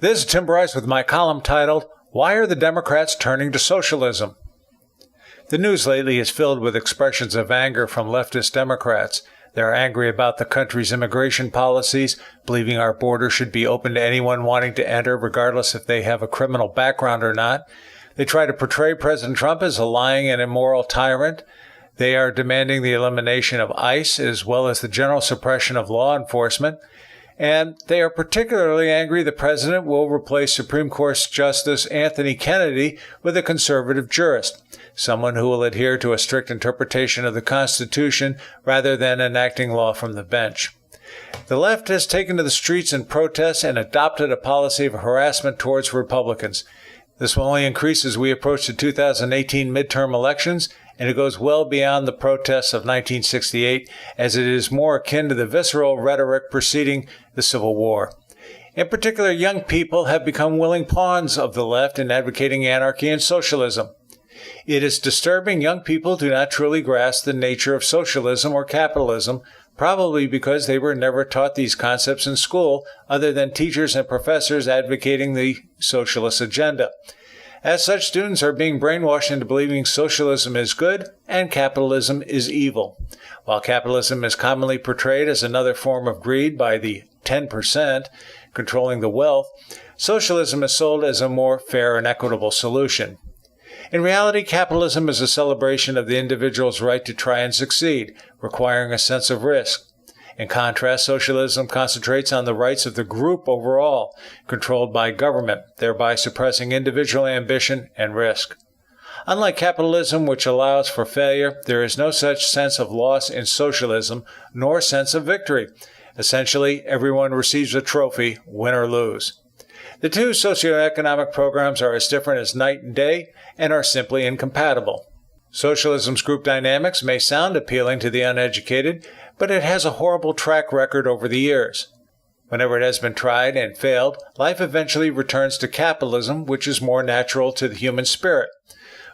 This is Tim Bryce with my column titled, Why Are the Democrats Turning to Socialism? The news lately is filled with expressions of anger from leftist Democrats. They're angry about the country's immigration policies, believing our border should be open to anyone wanting to enter, regardless if they have a criminal background or not. They try to portray President Trump as a lying and immoral tyrant. They are demanding the elimination of ICE, as well as the general suppression of law enforcement. And they are particularly angry the president will replace Supreme Court Justice Anthony Kennedy with a conservative jurist, someone who will adhere to a strict interpretation of the Constitution rather than enacting law from the bench. The left has taken to the streets in protest and adopted a policy of harassment towards Republicans. This will only increase as we approach the 2018 midterm elections, and it goes well beyond the protests of 1968, as it is more akin to the visceral rhetoric preceding the Civil War. In particular, young people have become willing pawns of the left in advocating anarchy and socialism. It is disturbing young people do not truly grasp the nature of socialism or capitalism, probably because they were never taught these concepts in school other than teachers and professors advocating the socialist agenda. As such, students are being brainwashed into believing socialism is good and capitalism is evil. While capitalism is commonly portrayed as another form of greed by the 10% controlling the wealth, socialism is sold as a more fair and equitable solution. In reality, capitalism is a celebration of the individual's right to try and succeed, requiring a sense of risk. In contrast, socialism concentrates on the rights of the group overall, controlled by government, thereby suppressing individual ambition and risk. Unlike capitalism, which allows for failure, there is no such sense of loss in socialism, nor sense of victory. Essentially, everyone receives a trophy, win or lose. The two socioeconomic programs are as different as night and day and are simply incompatible. Socialism's group dynamics may sound appealing to the uneducated, but it has a horrible track record over the years. Whenever it has been tried and failed, life eventually returns to capitalism, which is more natural to the human spirit.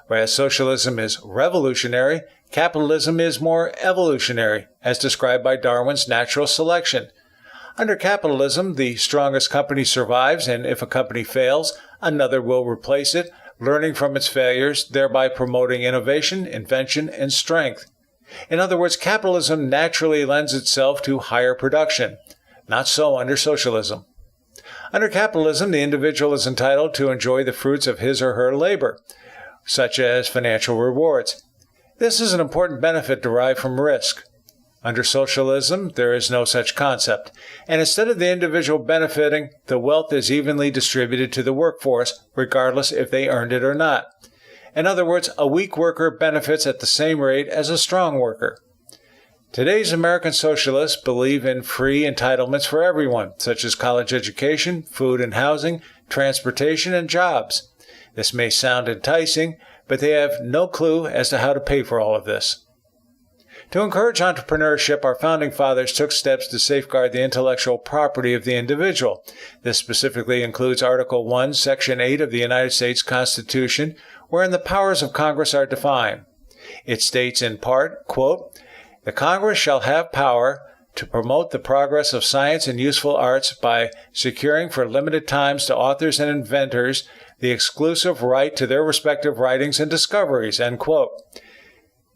Whereas socialism is revolutionary, capitalism is more evolutionary, as described by Darwin's natural selection. Under capitalism, the strongest company survives, and if a company fails, another will replace it, learning from its failures, thereby promoting innovation, invention, and strength. In other words, capitalism naturally lends itself to higher production. Not so under socialism. Under capitalism, the individual is entitled to enjoy the fruits of his or her labor, such as financial rewards. This is an important benefit derived from risk. Under socialism, there is no such concept, and instead of the individual benefiting, the wealth is evenly distributed to the workforce, regardless if they earned it or not. In other words, a weak worker benefits at the same rate as a strong worker. Today's American socialists believe in free entitlements for everyone, such as college education, food and housing, transportation, and jobs. This may sound enticing, but they have no clue as to how to pay for all of this. To encourage entrepreneurship, our founding fathers took steps to safeguard the intellectual property of the individual. This specifically includes Article 1, Section 8 of the United States Constitution, wherein the powers of Congress are defined. It states in part, quote, "The Congress shall have power to promote the progress of science and useful arts by securing for limited times to authors and inventors the exclusive right to their respective writings and discoveries," end quote.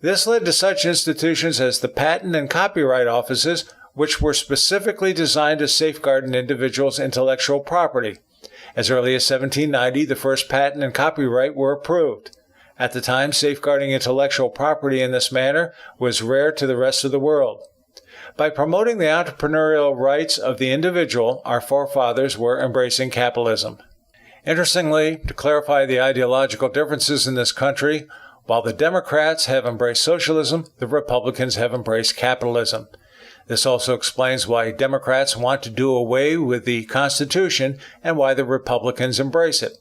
This led to such institutions as the Patent and Copyright Offices, which were specifically designed to safeguard an individual's intellectual property. As early as 1790, the first patent and copyright were approved. At the time, safeguarding intellectual property in this manner was rare to the rest of the world. By promoting the entrepreneurial rights of the individual, our forefathers were embracing capitalism. Interestingly, to clarify the ideological differences in this country, while the Democrats have embraced socialism, the Republicans have embraced capitalism. This also explains why Democrats want to do away with the Constitution and why the Republicans embrace it.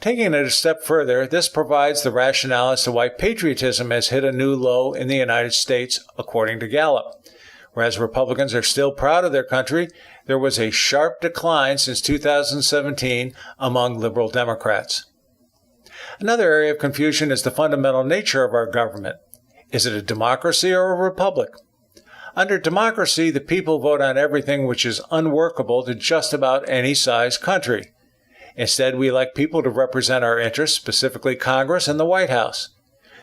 Taking it a step further, this provides the rationale as to why patriotism has hit a new low in the United States, according to Gallup. Whereas Republicans are still proud of their country, there was a sharp decline since 2017 among liberal Democrats. Another area of confusion is the fundamental nature of our government. Is it a democracy or a republic? Under democracy, the people vote on everything which is unworkable to just about any size country. Instead, we elect people to represent our interests, specifically Congress and the White House.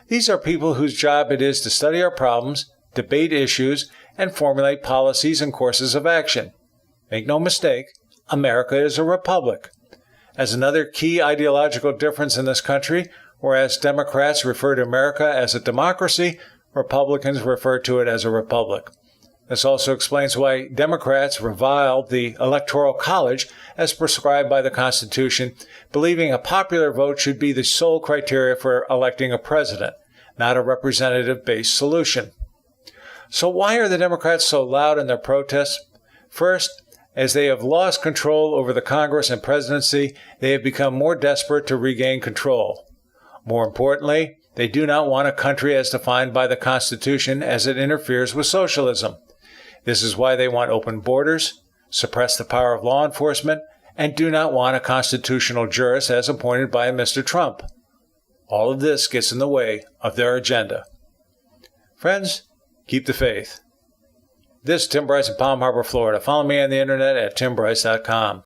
These are people whose job it is to study our problems, debate issues, and formulate policies and courses of action. Make no mistake, America is a republic. As another key ideological difference in this country, whereas Democrats refer to America as a democracy, Republicans refer to it as a republic. This also explains why Democrats reviled the Electoral College as prescribed by the Constitution, believing a popular vote should be the sole criteria for electing a president, not a representative-based solution. So why are the Democrats so loud in their protests? First, as they have lost control over the Congress and presidency, they have become more desperate to regain control. More importantly, they do not want a country as defined by the Constitution as it interferes with socialism. This is why they want open borders, suppress the power of law enforcement, and do not want a constitutional jurist as appointed by Mr. Trump. All of this gets in the way of their agenda. Friends, keep the faith. This is Tim Bryce in Palm Harbor, Florida. Follow me on the internet at timbryce.com.